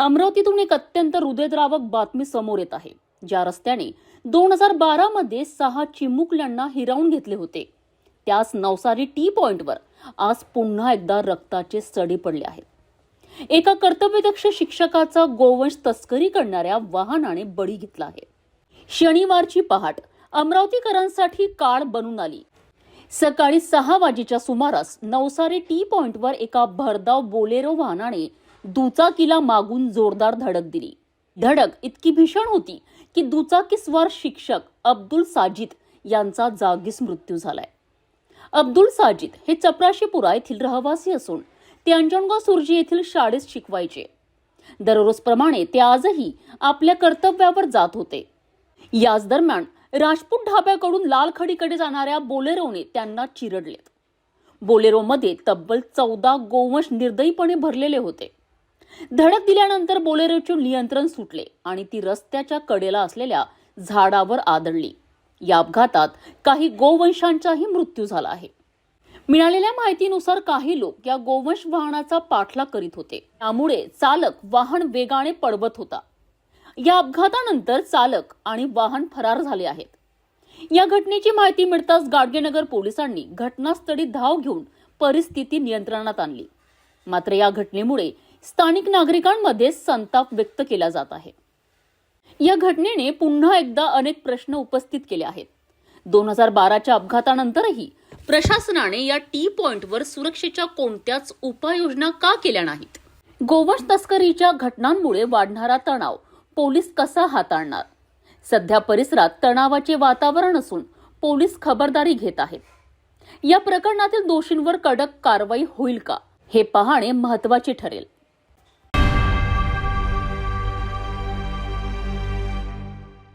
अमरावतीतून एक अत्यंत हृदयद्रावक बातमी समोर येत आहे. ज्या रस्त्याने 2012 मध्ये 6 चिमुकल्यांना हिरावून घेतले होते, त्याच नवसारी टी पॉइंटवर आज पुन्हा एकदा रक्ताचे सडे पडले आहेत. एका कर्तव्यदक्ष शिक्षकाचा गोवंश तस्करी करणाऱ्या वाहनाने बळी घेतला आहे. शनिवारची पहाट अमरावतीकरांसाठी काळ बनून आली. सकाळी 6 वाजेच्या सुमारास नवसारी टी पॉइंटवर एका भरधाव बोलेरो वाहनाने दुचाकीला मागून जोरदार धडक दिली. धडक इतकी भीषण होती की दुचाकीस्वार शिक्षक अब्दुल साजिद यांचा जागीच मृत्यू झालाय. अब्दुल साजिद हे चपराशीपुरा येथील रहिवासी असून ते अंजनगाव सुर्जी येथील शाळेत शिकवायचे. दररोजप्रमाणे ते आजही आपल्या कर्तव्यावर जात होते. याच दरम्यान राजपूत ढाब्याकडून लालखडीकडे जाणाऱ्या बोलेरोने त्यांना चिरडलेत. बोलेरोमध्ये तब्बल 14 गोवंश निर्दयीपणे भरलेले होते. धडक दिल्यानंतर बोलेरोचे नियंत्रण सुटले आणि ती रस्त्याच्या कडेला असलेल्या झाडावर आदळली. या अपघातात काही गोवंशांचाही मृत्यू झाला आहे. मिळालेल्या माहितीनुसार काही लोक या गोवंश वाहनाचा पाठलाग करीत होते, त्यामुळे चालक वाहन वेगाने पळवत होता. या अपघातानंतर चालक आणि वाहन फरार झाले आहेत. या घटनेची माहिती मिळताच गाडगेनगर पोलिसांनी घटनास्थळी धाव घेऊन परिस्थिती नियंत्रणात आणली. मात्र या घटनेमुळे स्थानिक नागरिकांमध्ये संताप व्यक्त केला जात आहे. या घटनेने पुन्हा एकदा अनेक प्रश्न उपस्थित केले आहेत. 2012च्या अपघातानंतरही प्रशासनाने या टी पॉइंटवर सुरक्षेच्या कोणत्याच उपाययोजना का केल्या नाहीत? गोवंश तस्करीच्या घटनांमुळे वाढणारा तणाव पोलीस कसा हाताळणार? सध्या परिसरात तणावाचे वातावरण असून पोलीस खबरदारी घेत आहेत. या प्रकरणातील दोषींवर कडक कारवाई होईल का, हे पाहणे महत्त्वाचे ठरेल.